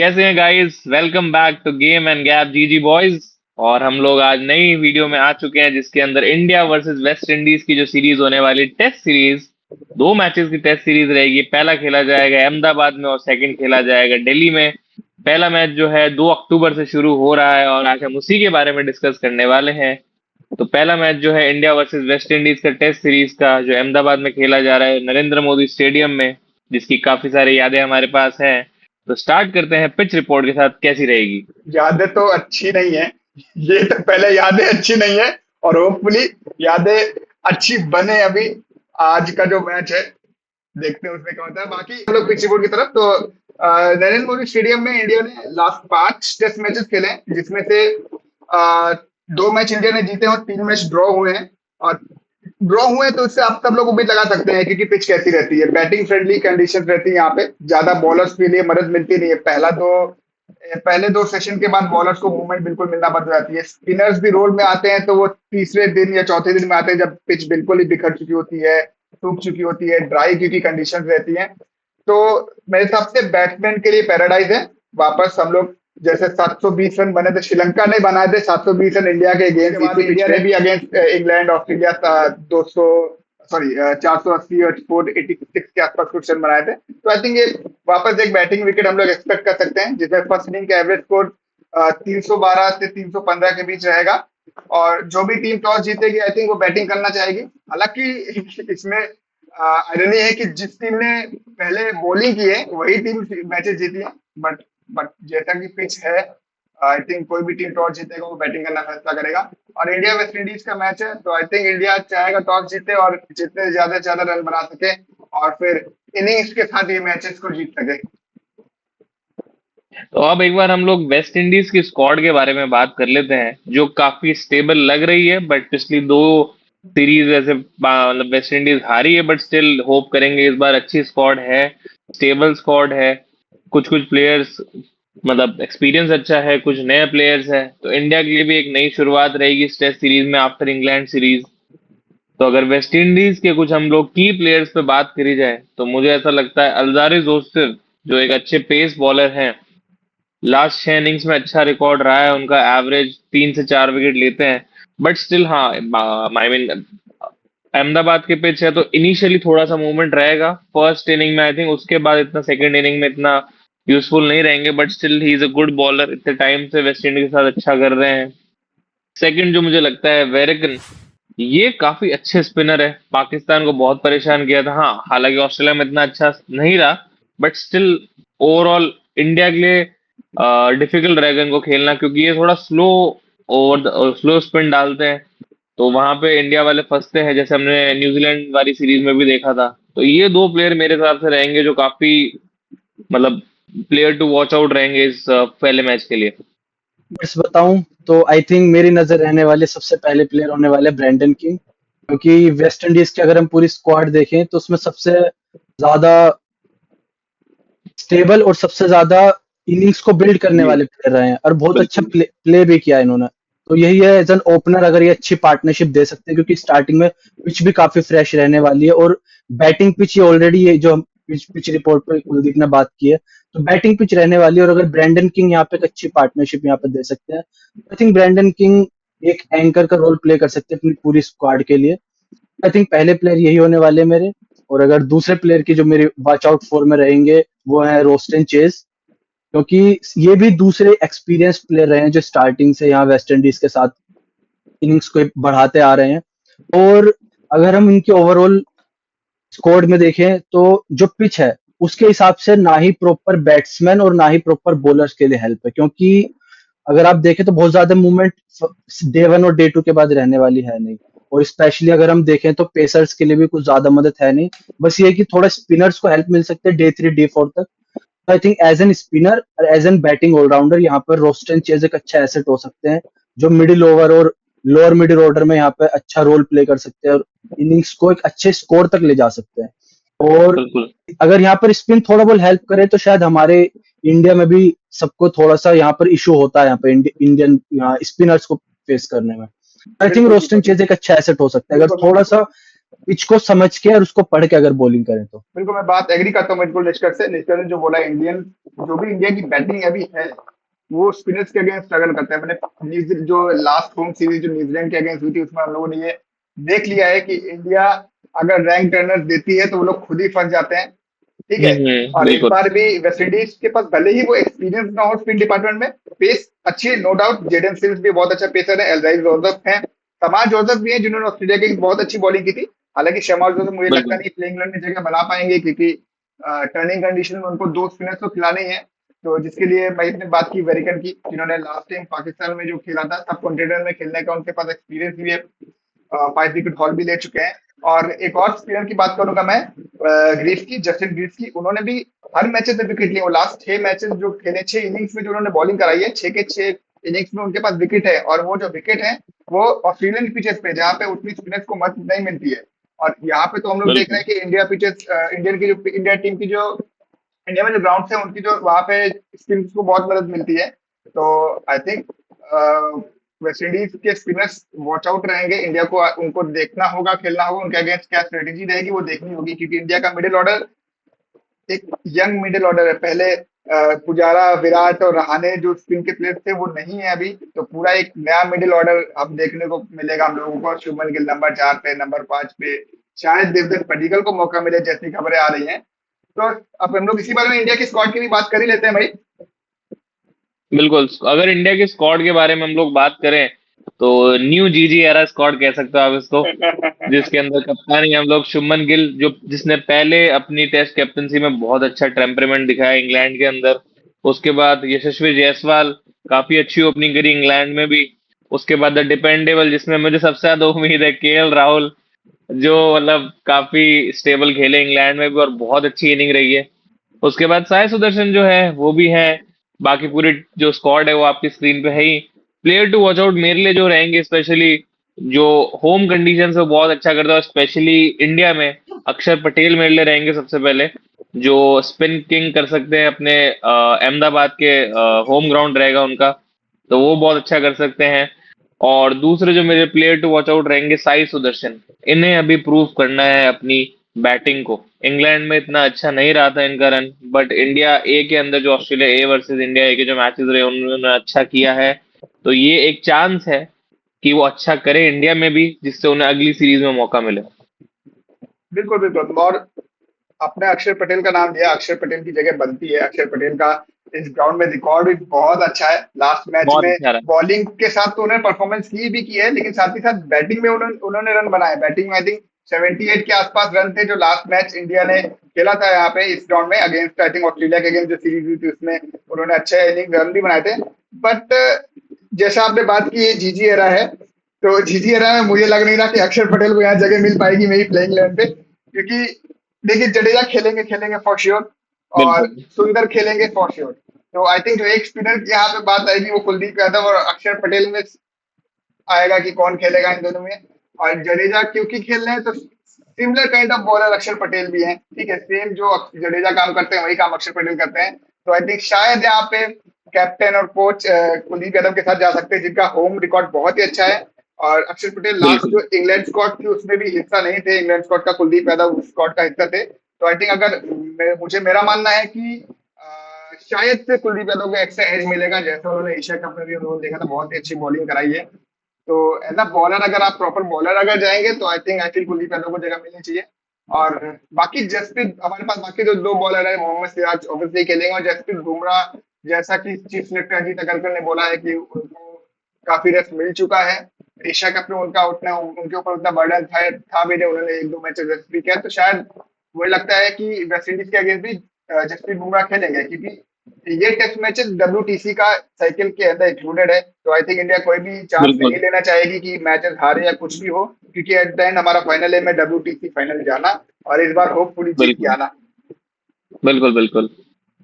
कैसे हैं guys? Welcome back to game and gap GG boys. और हम लोग आज नई वीडियो में आ चुके हैं जिसके अंदर इंडिया वर्सेस वेस्ट इंडीज की जो सीरीज होने वाली टेस्ट सीरीज, दो मैचेस की टेस्ट सीरीज रहेगी। पहला खेला जाएगा अहमदाबाद में और सेकंड खेला जाएगा दिल्ली में। पहला मैच जो है 2 अक्टूबर से शुरू हो रहा है और आज हम उसी के बारे में डिस्कस करने वाले हैं। तो पहला मैच जो है इंडिया वर्सेस वेस्ट इंडीज का टेस्ट सीरीज का, जो अहमदाबाद में खेला जा रहा है नरेंद्र मोदी स्टेडियम में, जिसकी काफी सारी यादें हमारे पास हैं। तो स्टार्ट करते हैं पिच रिपोर्ट के साथ, कैसी रहेगी? यादें तो अच्छी नहीं है। ये तो पहले यादें अच्छी नहीं है और होपफुली यादें अच्छी बने। अभी आज का जो मैच है देखते हैं उसमें क्या होता है। बाकी हम लोग पिच बोर्ड की तरफ तो नरेंद्र मोदी स्टेडियम में इंडिया ने लास्ट 5 टेस्ट मैचेस खेले हैं, जिसमें से अ, 2 मैच इंडिया ने जीते हैं और 3 मैच ड्रॉ हुए हैं। और ड्रॉ हुए हैं तो इससे आप सब लोग उम्मीद लगा सकते हैं कि पिच कैसी रहती है। बैटिंग फ्रेंडली कंडीशन रहती है यहाँ पे, ज्यादा बॉलर्स के लिए मदद मिलती नहीं है। पहले 2 सेशन के बाद बॉलर्स को मूवमेंट बिल्कुल मिलना बंद हो जाती है। स्पिनर्स भी रोल में आते हैं तो वो तीसरे दिन या चौथे दिन में आते हैं जब पिच बिल्कुल ही बिखर चुकी होती है, सूख चुकी होती है, ड्राई क्योंकि कंडीशन रहती हैं। तो मेरे हिसाब से बैट्समैन के लिए पैराडाइज है। वापस हम लोग जैसे 720 रन बने थे, श्रीलंका ने बनाए थे 720 रन इंडिया के अगेंस्ट। इंडिया ने भी अगेंस्ट इंग्लैंड ऑस्ट्रेलिया 200 सॉरी 480 और 486 के आसपास कुछ रन बनाए थे। तो आई थिंक ये वापस एक बैटिंग विकेट हम लोग एक्सपेक्ट कर सकते हैं, जिसमें फर्स्ट इनिंग का एवरेज स्कोर 312 से 315 के बीच रहेगा। और जो भी टीम टॉस जीतेगी आई थिंक वो बैटिंग करना चाहेगी। हालांकि इसमें आयरनी है कि जिस टीम ने पहले बॉलिंग की है वही टीम मैचेस जीती है। बट जैसा कि पिच है, आई थिंक कोई भी टीम टॉस जीतेगा वो बैटिंग करना फैसला करेगा। और इंडिया वेस्ट इंडीज का मैच है तो आई थिंक इंडिया चाहेगा टॉस जीते और जितने ज्यादा से ज्यादा रन बना सके और फिर इनिंग्स के साथ ये मैचेस को जीत सके। तो अब एक बार हम लोग वेस्ट इंडीज की स्क्वाड के बारे में बात कर लेते हैं, जो काफी स्टेबल लग रही है। बट पिछली दो सीरीज ऐसे मतलब वेस्ट इंडीज हारी है, बट स्टिल होप करेंगे इस बार अच्छी स्क्वाड है, स्टेबल स्क्वाड है। कुछ कुछ प्लेयर्स मतलब एक्सपीरियंस अच्छा है, कुछ नए प्लेयर्स है। तो इंडिया के लिए भी एक नई शुरुआत रहेगी इस टेस्ट सीरीज में आफ्टर इंग्लैंड सीरीज। तो अगर वेस्ट इंडीज के कुछ हम लोग की प्लेयर्स पे बात करी जाए तो मुझे ऐसा लगता है अल्जारी जोसेफ, जो एक अच्छे पेस बॉलर हैं। लास्ट 6 इनिंग्स में अच्छा रिकॉर्ड रहा है उनका, एवरेज 3 से 4 विकेट लेते हैं। बट स्टिल हाँ, आई मीन अहमदाबाद के पिच है तो इनिशियली थोड़ा सा मूवमेंट रहेगा फर्स्ट इनिंग में। आई थिंक उसके बाद इतना सेकंड इनिंग में इतना यूजफुल नहीं रहेंगे। But still he is a good bowler, इतने टाइम से वेस्ट इंडीज के साथ अच्छा कर रहे हैं। सेकंड जो मुझे लगता है वेरिकन, ये काफी अच्छे स्पिनर है, पाकिस्तान को बहुत परेशान किया था। हाँ, हालांकि ऑस्ट्रेलिया में इतना अच्छा नहीं रहा, बट स्टिल ओवरऑल इंडिया के लिए डिफिकल्ट रहेगा इनको खेलना, क्योंकि ये थोड़ा स्लो स्पिन डालते हैं। तो वहां पे इंडिया वाले फंसते हैं, जैसे हमने न्यूजीलैंड वाली सीरीज में भी देखा था। तो ये दो प्लेयर मेरे हिसाब से रहेंगे जो काफी मतलब प्लेयर टू वॉच आउट रहेंगे इस पहले मैच के लिए। बस बताऊं तो आई थिंक मेरी नजर रहने वाले सबसे पहले प्लेयर होने वाले ब्रैंडन किंग, क्योंकि वेस्ट इंडीज की अगर हम पूरी स्क्वाड देखें तो उसमें सबसे ज्यादा स्टेबल और सबसे ज्यादा इनिंग्स को बिल्ड करने जी वाले प्लेयर रहे हैं और बहुत अच्छा बिल्कुल। प्ले भी किया इन्होंने। तो यही है, एज एन ओपनर अगर ये अच्छी पार्टनरशिप दे सकते हैं, क्योंकि स्टार्टिंग में पिच भी काफी फ्रेश रहने वाली है और बैटिंग पिच ये ऑलरेडी ये जो हम पिच रिपोर्ट पे कुलदीप ने बात की है, तो बैटिंग पिच रहने वाली है। और अगर ब्रैंडन किंग यहाँ पे एक अच्छी पार्टनरशिप यहाँ पे दे सकते हैं, आई थिंक ब्रैंडन किंग एक एंकर का रोल प्ले कर सकते हैं अपनी पूरी स्क्वाड के लिए। आई थिंक पहले प्लेयर यही होने वाले मेरे। और अगर दूसरे प्लेयर की जो मेरे वॉच आउट फॉर में रहेंगे वो है रोस्टन चेज, क्योंकि ये भी दूसरे एक्सपीरियंस प्लेयर रहे हैं जो स्टार्टिंग से यहाँ वेस्ट इंडीज के साथ इनिंग्स को बढ़ाते आ रहे हैं। और अगर हम इनके ओवरऑल स्क्वाड में देखें तो जो पिच है उसके हिसाब से ना ही प्रॉपर बैट्समैन और ना ही प्रॉपर बॉलर्स के लिए हेल्प है, क्योंकि अगर आप देखें तो बहुत ज्यादा मूवमेंट डे वन और डे टू के बाद रहने वाली है नहीं। और स्पेशली अगर हम देखें तो पेसर्स के लिए भी कुछ ज्यादा मदद है नहीं। बस ये है कि थोड़ा स्पिनर्स को हेल्प मिल सकते हैं डे थ्री डे फोर तक। I think as an spinner और एज एन बैटिंग ऑलराउंडर यहाँ पर रोस्टन चेज एक अच्छा एसेट हो सकते हैं, जो मिडिल ओवर और लोअर मिडिल ऑर्डर में यहाँ पे अच्छा रोल प्ले कर सकते हैं और इनिंग्स को एक अच्छे स्कोर तक ले जा सकते हैं। और बिल्कुल। अगर यहाँ पर स्पिन थोड़ा बहुत हेल्प करे तो शायद हमारे इंडिया में भी सबको थोड़ा सा यहाँ पर इशू होता है यहाँ पे इंडियन स्पिनर्स को फेस करने में। आई थिंक बिल्कुल रोस्टन दीपक। चेज एक अच्छा एसेट हो सकता है अगर बिल्कुल मैं थोड़ा सा पिच को समझ के और उसको पढ़ के अगर बॉलिंग करें तो। बिल्कुल मैं बात एग्री करता हूँ बिल्कुल निष्कर्ष ने जो बोला इंडियन जो भी इंडिया की बैटिंग अभी है वो स्पिनर्स के अगेंस्ट स्ट्रगल करता है। मैंने जो लास्ट होम सीरीज जो न्यूजीलैंड के अगेंस्ट हुई थी उसमें हम लोगों ने ये देख लिया है कि इंडिया अगर रैंक टर्नर्स देती है तो वो लोग खुद ही फंस जाते हैं। ठीक है। और इस बिल्कुल बार भी वेस्ट इंडीज के पास भले ही वो एक्सपीरियंस ना हो स्पिन डिपार्टमेंट में, पेस अच्छी है नो डाउट। जेडन सिल्स भी बहुत अच्छा पेसर है, एल्राइज जोसेफ है, तमाम जोसेफ भी है जिन्होंने ऑस्ट्रेलिया के बहुत अच्छी बॉलिंग की थी। हालांकि शमाल जोसेफ मुझे लगता बिल्कुल नहीं प्लेइंग इलेवन में जगह बना पाएंगे क्योंकि टर्निंग कंडीशन में उनको दो स्पिनर्स तो खिलाने ही है। तो जिसके लिए भाई ने बात की वेरिकन की जिन्होंने लास्ट टाइम पाकिस्तान में जो खेला था सब कॉन्टिनेंट में खेलने का उनके पास एक्सपीरियंस भी है, 5 विकेट हॉल भी ले चुके हैं। और एक और स्पिनर की बात करूंगा मैं ग्रीस की, जस्टिन ग्रीस की। उन्होंने भी हर मैचेस में विकेट लिए। वो लास्ट 6 मैचेस जो खेले, 6 इनिंग्स में जो उन्होंने बॉलिंग कराई है, 6 के 6 इनिंग्स में उनके पास विकेट है। और वो जो विकेट है वो ऑस्ट्रेलियन पिचेस पे जहाँ पे उतनी स्पिनर्स को मत नहीं मिलती है। और यहाँ पे तो हम लोग देख रहे बिल्कुल हैं कि इंडिया पिचेस इंडिया टीम की जो इंडिया में जो ग्राउंड है उनकी जो वहाँ पे स्पिनर्स को बहुत मदद मिलती है। तो आई थिंक वेस्ट इंडीज के स्पिनर्स वॉच आउट रहेंगे। इंडिया को उनको देखना होगा, खेलना होगा, उनके अगेंस्ट क्या स्ट्रेटेजी रहेगी वो देखनी होगी क्योंकि इंडिया का मिडिल ऑर्डर एक यंग मिडिल ऑर्डर है। पहले पुजारा, विराट और रहाणे जो स्पिन के प्लेयर थे वो नहीं है अभी। तो पूरा एक नया मिडिल ऑर्डर अब देखने को मिलेगा हम लोगों को। शुभमन गिल नंबर 4 पे, नंबर 5 पे शायद देवदत्त पडिक्कल को मौका मिले जैसी खबरें आ रही हैं। तो अब हम लोग इसी बारे में इंडिया की स्क्वाड की भी बात कर ही लेते हैं भाई। बिल्कुल अगर इंडिया के स्क्वाड के बारे में हम लोग बात करें तो न्यू जीजी एरा स्क्वाड कह सकते हो आप इसको, जिसके अंदर कप्तान ही हम लोग शुभमन गिल जो जिसने पहले अपनी टेस्ट कैप्टनसी में बहुत अच्छा टेम्परामेंट दिखाया इंग्लैंड के अंदर। उसके बाद यशस्वी जायसवाल काफी अच्छी ओपनिंग करी इंग्लैंड में भी। उसके बाद द डिपेंडेबल जिसमें मुझे सबसे ज्यादा उम्मीद है केएल राहुल, जो मतलब काफी स्टेबल खेले इंग्लैंड में भी और बहुत अच्छी इनिंग रही है। उसके बाद साई सुदर्शन जो है वो भी है। बाकी पूरी जो स्क्वाड है वो आपकी स्क्रीन पे है ही। प्लेयर टू वॉच आउट मेरे लिए जो रहेंगे स्पेशली जो होम कंडीशन से बहुत अच्छा करता है स्पेशली इंडिया में, अक्षर पटेल मेरे लिए रहेंगे सबसे पहले, जो स्पिन किंग कर सकते हैं अपने अहमदाबाद के होम ग्राउंड रहेगा उनका, तो वो बहुत अच्छा कर सकते हैं। और दूसरे जो मेरे प्लेयर टू वॉच आउट रहेंगे साई सुदर्शन, इन्हें अभी प्रूव करना है अपनी बैटिंग को। इंग्लैंड में इतना अच्छा नहीं रहा था इनका रन, बट इंडिया ए के अंदर जो ऑस्ट्रेलिया ए वर्सेस इंडिया ए के जो मैचेस रहे उन्होंने अच्छा किया है। तो ये एक चांस है कि वो अच्छा करे इंडिया में भी, जिससे उन्हें अगली सीरीज में मौका मिले। बिल्कुल बिल्कुल। और आपने अक्षर पटेल का नाम लिया, अक्षर पटेल की जगह बनती है। अक्षर पटेल का इस ग्राउंड में रिकॉर्ड भी बहुत अच्छा है। लास्ट मैच बहुत में अच्छा रहा। बॉलिंग के साथ तो उन्होंने परफॉर्मेंस की है लेकिन साथ ही साथ बैटिंग में उन्होंने रन बनाए। बैटिंग में आई थिंक 78 के आसपास रन थे जो लास्ट मैच इंडिया ने खेला था यहाँ पे इस ग्राउंड में अगेंस्ट आई थिंक ऑस्ट्रेलिया के अगेंस्ट जो सीरीज हुई थी उसमें उन्होंने अच्छे इनिंग रन भी बनाए थे। बट जैसा आपने बात की जीजी एरा है, तो जीजी एरा में मुझे लग नहीं रहा कि अक्षर पटेल को यहाँ जगह मिल पाएगी मेरी प्लेइंग इलेवन पे। क्योंकि देखिए जडेजा खेलेंगे खेलेंगे फॉर श्योर और बिल्कुल सुंदर खेलेंगे फॉर श्योर। तो आई थिंक जो एक स्पिनर की यहाँ पे बात आएगी वो कुलदीप यादव और अक्षर पटेल में आएगा कि कौन खेलेगा इन दोनों में। और जडेजा क्योंकि खेल रहे हैं तो सिमिलर काइंड ऑफ बॉलर अक्षर पटेल भी हैं। ठीक है, सेम जो जडेजा काम करते हैं वही काम अक्षर पटेल करते हैं। तो आई थिंक शायद यहाँ पे कैप्टन और कोच कुलदीप यादव के साथ जा सकते हैं जिनका होम रिकॉर्ड बहुत ही अच्छा है। और अक्षर पटेल लास्ट बिल्कुल जो इंग्लैंड स्क्वाड थी उसमें भी हिस्सा नहीं थे, इंग्लैंड स्क्वाड का कुलदीप यादव उस स्क्वाड का हिस्सा थे। तो आई थिंक अगर मुझे मेरा मानना है कि शायद से कुलदीप यादव को एक्स्ट्रा एज मिलेगा। जैसे उन्होंने एशिया कप में भी उन्होंने देखा था बहुत ही अच्छी बॉलिंग कराई है। तो एज अ बॉलर अगर आप प्रॉपर बॉलर अगर जाएंगे तो आई थिंक कुलदीप यादव को जगह मिलनी चाहिए। और बाकी जसप्रीत हमारे पास बाकी जो दो बॉलर है मोहम्मद सिराज ऑब्वियसली खेलेंगे और जसप्रीत बुमराह जैसा कि चीफ सेलेक्टर अजीत अगरकर ने बोला है कि उनको काफी रेस्ट मिल चुका है। एशिया कप में उनका उतना उनके ऊपर उतना बर्डन था भी नहीं, उन्होंने 1-2 मैचेस रेस्ट भी किया। तो शायद मुझे लगता है कि वेस्ट इंडीज के अगेंस्ट भी जसप्रीत बुमराह खेलेंगे क्योंकि ये टेस्ट मैचेस WTC का साइकिल के अंदर इंक्लूडेड है। तो आई थिंक इंडिया कोई भी चांस नहीं बिल्कुल लेना चाहेगी कि मैचेस हारे या कुछ भी हो क्योंकि एट द एंड हमारा फाइनल है में WTC फाइनल जाना और इस बार होपफुली जीत के बिल्कुल आना। बिल्कुल बिल्कुल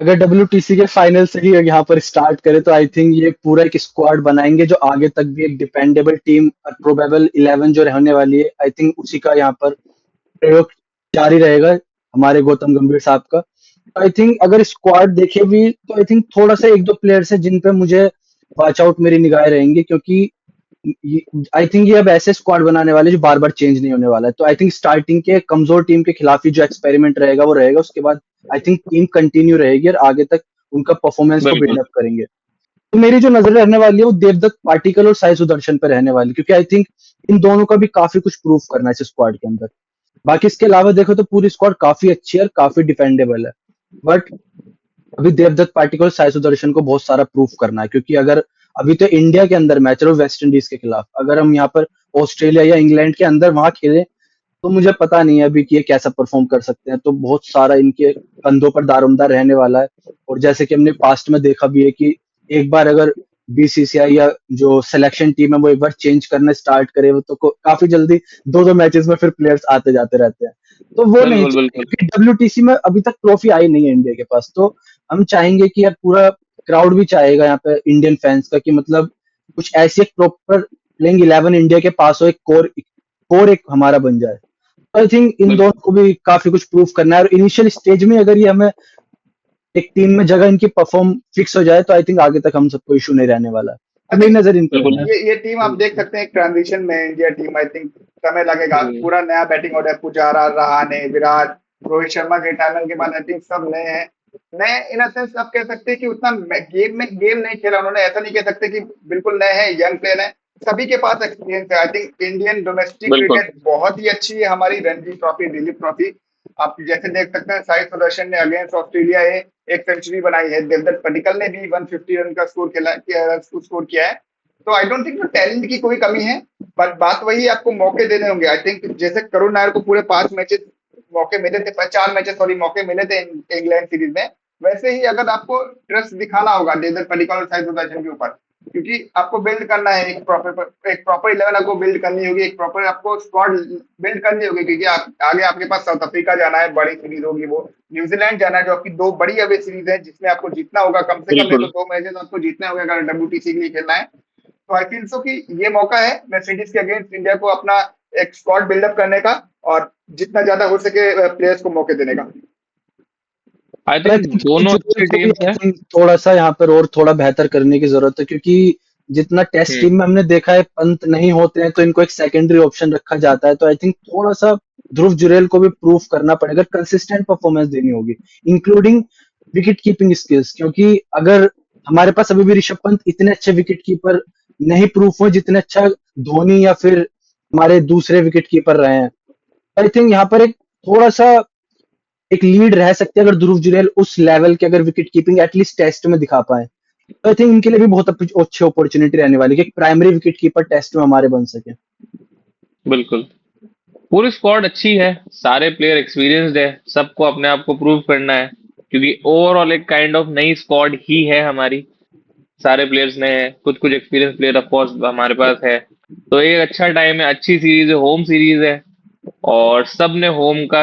अगर WTC के फाइनल से ही यहाँ पर स्टार्ट करे तो आई थिंक ये पूरा एक स्क्वाड बनाएंगे जो आगे तक भी एक डिपेंडेबल टीम और प्रोबेबल 11 जो रहने वाली है, आई थिंक उसी का यहाँ पर प्रयोग जारी रहेगा हमारे गौतम गंभीर साहब का। आई थिंक अगर स्क्वाड देखे भी तो आई थिंक थोड़ा सा एक दो प्लेयर्स है जिन पे मुझे वॉच आउट मेरी निगाहें रहेंगी, क्योंकि आई थिंक ये अब ऐसे स्क्वाड बनाने वाले जो बार बार चेंज नहीं होने वाला है। तो आई थिंक स्टार्टिंग के कमजोर टीम के खिलाफ ही जो एक्सपेरिमेंट रहेगा वो रहेगा, उसके बाद आई थिंक टीम कंटिन्यू रहेगी और आगे तक उनका परफॉर्मेंस को बिल्कुल बिल्डअप करेंगे। तो मेरी जो नजर रहने वाली है वो देवदत्त पाटिकल और साई सुदर्शन पे रहने वाली है, क्योंकि आई थिंक इन दोनों का भी काफी कुछ प्रूव करना है इस स्क्वाड के अंदर। बाकी इसके अलावा देखो तो पूरी स्क्वाड काफी अच्छी है और काफी डिफेंडेबल है, बट अभी देवदत्त पाटिकल साई सुदर्शन को बहुत सारा प्रूफ करना है, क्योंकि अगर अभी तो इंडिया के अंदर मैच है और वेस्ट इंडीज के खिलाफ, अगर हम यहाँ पर ऑस्ट्रेलिया या इंग्लैंड के अंदर वहां खेले तो मुझे पता नहीं है अभी कि ये कैसा परफॉर्म कर सकते हैं। तो बहुत सारा इनके कंधों पर दारोमदार रहने वाला है। और जैसे कि हमने पास्ट में देखा भी है कि एक बार अगर बीसीसीआई या जो सिलेक्शन टीम है वो एक बार चेंज करने स्टार्ट करे वो तो काफी जल्दी दो दो मैचेस में फिर प्लेयर्स आते जाते रहते हैं। तो वो नहीं बिल्कुल चाहिए, बिल्कुल क्योंकि डब्ल्यूटीसी में अभी तक ट्रॉफी आई नहीं है इंडिया के पास। तो हम चाहेंगे कि यार पूरा क्राउड भी चाहेगा यहाँ पे इंडियन फैंस का कि मतलब कुछ ऐसी एक प्रॉपर प्लेइंग 11 इंडिया के पास हो, एक कोर एक हमारा बन जाए। आई थिंक इन दोनों बिल्कुल को भी काफी कुछ प्रूव करना है, और इनिशियल स्टेज में अगर ये हमें एक टीम में जगह इनकी परफॉर्म फिक्स हो जाए तो आई थिंक आगे तक हम सबको इशू नहीं रहने वाला। तो आई मेरी थिंक नजर इन पर बिल्कुल। रहना है। ये टीम आप देख सकते हैं एक ट्रांजिशन में इंडिया टीम। आई थिंक समय लगेगा, हम्म, पूरा नया बैटिंग ऑर्डर, पुजारा, रहाणे, विराट, रोहित शर्मा के रिटायरमेंट के बाद आई थिंक सब नए हैं। नए इन अ सेंस आप कह सकते हैं कि उतना गेम नहीं खेला उन्होंने, ऐसा नहीं कह सकते कि बिल्कुल नए हैं, यंग प्लेयर हैं। सभी के पास एक्सपीरियंस है। आई थिंक इंडियन डोमेस्टिक बिल्कुल क्रिकेट बहुत ही अच्छी है। हमारी रणजी ट्रॉफी, दिलीप ट्रॉफी, आप जैसे देख सकते हैं साई सुदर्शन ने अगेंस्ट ऑस्ट्रेलिया एक सेंचुरी बनाई है। देवदत्त पडिक्कल ने भी 150 रन का स्कोर किया है। तो आई डोंट थिंक टैलेंट की कोई कमी है, बट बात वही है, आपको मौके देने होंगे। आई थिंक जैसे करुण नायर को पूरे 5 मैचेस मौके मिले थे, 4 मैचेस सॉरी मौके मिले थे इंग्लैंड सीरीज में, वैसे ही अगर आपको ट्रस्ट दिखाना होगा देवदत्त पडिक्कल और साई सुदर्शन के ऊपर, क्योंकि आपको बिल्ड करना है एक प्रॉपर 11 आपको बिल्ड करनी होगी, एक प्रॉपर आपको स्क्वाड बिल्ड करनी होगी, क्योंकि आप आगे आपके पास साउथ अफ्रीका जाना है, बड़ी सीरीज होगी वो, न्यूजीलैंड जाना है जो आपकी दो बड़ी अवे सीरीज है, जिसमें आपको जीतना होगा कम से कम, नहीं तो बिल्कुल 2 मैचेस आपको जीतना होगा अगर डब्ल्यूटीसी के लिए खेलना है। तो आई फील सो कि ये मौका है वेस्ट इंडीज के अगेंस्ट इंडिया को अपना एक स्क्वाड बिल्डअप करने का, और जितना ज्यादा हो सके प्लेयर्स को मौके देने का। आई और आई थिंक थिंक दोनों जुड़ेल अच्छी को भी टीम्स आई हैं। थिंक थोड़ा सा यहाँ पर और थोड़ा बेहतर करने की जरूरत है, क्योंकि जितना टेस्ट हम्म, टीम में हमने देखा है पंत नहीं होते हैं तो इनको एक सेकेंडरी ऑप्शन रखा जाता है। तो आई थिंक थोड़ा सा ध्रुव जुड़ेल को भी प्रूव करना पड़ेगा, कंसिस्टेंट परफॉर्मेंस देनी होगी, इंक्लूडिंग विकेट कीपिंग स्किल्स। क्योंकि अगर हमारे पास अभी भी ऋषभ पंत इतने अच्छे विकेट कीपर नहीं प्रूफ हुए जितने अच्छा धोनी या फिर हमारे दूसरे विकेट कीपर रहे हैं, आई थिंक यहाँ पर एक थोड़ा सा एक लीड रह सकती है अगर ध्रुव जुरैल उस लेवल के अगर विकेट कीपिंग एटलीस्ट टेस्ट में दिखा पाए। तो आई थिंक इनके लिए भी बहुत अच्छी अपॉर्चुनिटी रहने वाली है कि एक प्राइमरी विकेट कीपर टेस्ट में हमारे बन सके। बिल्कुल। पूरी स्क्वाड अच्छी है, सारे प्लेयर एक्सपीरियंस्ड है, सबको अपने आप को प्रूव करना है, क्योंकि ओवरऑल एक काइंड ऑफ नई स्क्वाड ही है हमारी। सारे प्लेयर्स ने हैं, कुछ कुछ एक्सपीरियंस प्लेयर ऑफ कोर्स हमारे पास है। तो एक अच्छा टाइम है, अच्छी सीरीज है, होम सीरीज है, और सब ने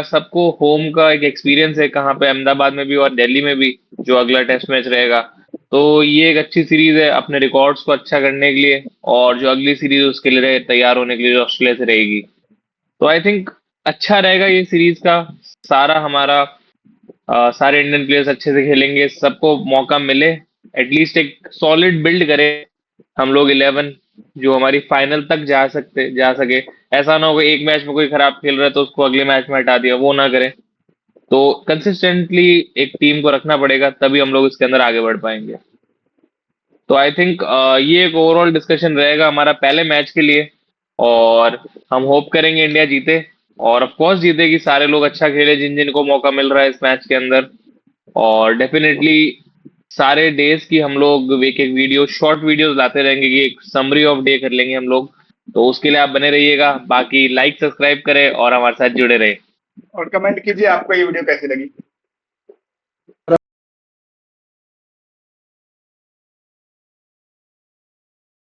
सबको होम का एक एक्सपीरियंस है, कहाँ पे अहमदाबाद में भी और दिल्ली में भी, जो अगला टेस्ट मैच रहेगा। तो ये एक अच्छी सीरीज है अपने रिकॉर्ड्स को अच्छा करने के लिए, और जो अगली सीरीज उसके लिए तैयार होने के लिए जो ऑस्ट्रेलिया से रहेगी। तो आई थिंक अच्छा रहेगा ये सीरीज का। सारा हमारा सारे इंडियन प्लेयर्स अच्छे से खेलेंगे, सबको मौका मिले, एटलीस्ट एक सॉलिड बिल्ड करें हम लोग 11, जो हमारी फाइनल तक जा सके। ऐसा ना हो कि एक मैच में कोई खराब खेल रहा है तो उसको अगले मैच में हटा दिया, वो ना करें। तो कंसिस्टेंटली एक टीम को रखना पड़ेगा, तभी हम लोग इसके अंदर आगे बढ़ पाएंगे। तो आई थिंक ये एक ओवरऑल डिस्कशन रहेगा हमारा पहले मैच के लिए, और हम होप करेंगे इंडिया जीते, और ऑफ कोर्स जीतेगी, सारे लोग अच्छा खेले जिन जिन को मौका मिल रहा है इस मैच के अंदर। और डेफिनेटली सारे डेज की हम लोग एक एक वीडियो, शॉर्ट वीडियोस लाते रहेंगे कि एक समरी ऑफ डे कर लेंगे हम लोग। तो उसके लिए आप बने रहिएगा, बाकी लाइक सब्सक्राइब करें और हमारे साथ जुड़े रहे। और कमेंट कीजिए आपको ये वीडियो कैसी लगी।